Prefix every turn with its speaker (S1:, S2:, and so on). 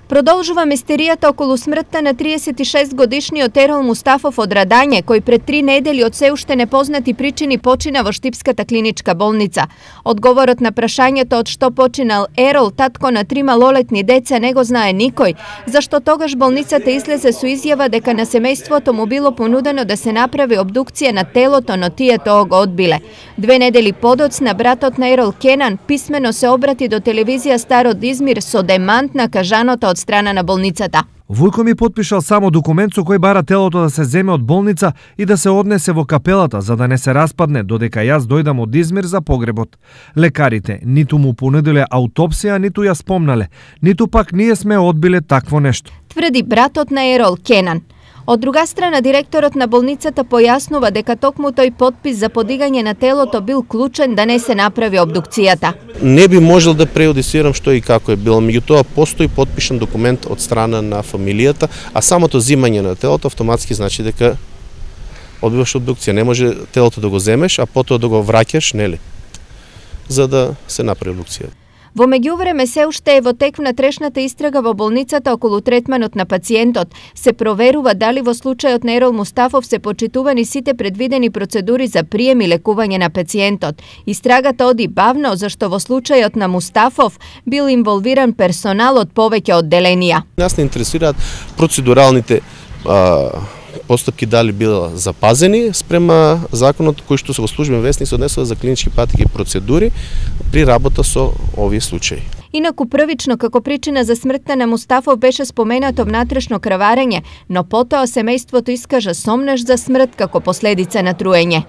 S1: Продолжува мистеријата околу смртта на 36-годишниот Ерол Мустафов од Радање, кој пред 3 недели од се уште непознати причини почина во Штипската клиничка болница. Одговорот на прашањето од што починал Ерол, татко на 3 малолетни деца, не го знае никој, зашто тогаш болницата излезе со изјава дека на семејството му било понудено да се направи обдукција на телото, но тие тоа го одбиле. 2 недели подоцна братот на Ерол Кенан писмено се обрати до телевизија Старод Измир со демант на кажаното од страна на болницата.
S2: Вујко ми потпишал само документ со кој бара телото да се земе од болница и да се однесе во капелата за да не се распадне додека јас дојдам од Измир за погребот. Лекарите ниту му понудиле аутопсија, ниту ја спомнале, ниту пак ние сме одбиле такво нешто.
S1: Тврди братот на Ерол Кенан. Од друга страна, директорот на болницата појаснува дека токму тој потпис за подигање на телото бил клучен да не се направи обдукцијата.
S3: Не би можел да преодисирам што и како е било, меѓутоа постои потпишан документ од страна на фамилијата, а самото зимање на телото автоматски значи дека одбиваш обдукција. Не може телото да го земеш, а потоа да го враќаш, нели? За да се направи обдукција.
S1: Во меѓувреме се уште е во тек внатрешната истрага во болницата околу третманот на пациентот. Се проверува дали во случајот на Ерол Мустафов се почитувани сите предвидени процедури за прием и лекување на пациентот. Истрагата оди бавно, зашто во случајот на Мустафов бил инволвиран персонал од повеќе одделенија.
S3: Нас не интересираат процедуралните постапки дали била запазени спрема законот кој што се во службен весник се однесува за клинички патики и процедури при работа со овие случаи.
S1: Инаку првично како причина за смртта на Мустафов беше споменато внатрешно краварење, но потоа семејството искажа сомнеш за смрт како последица на труење.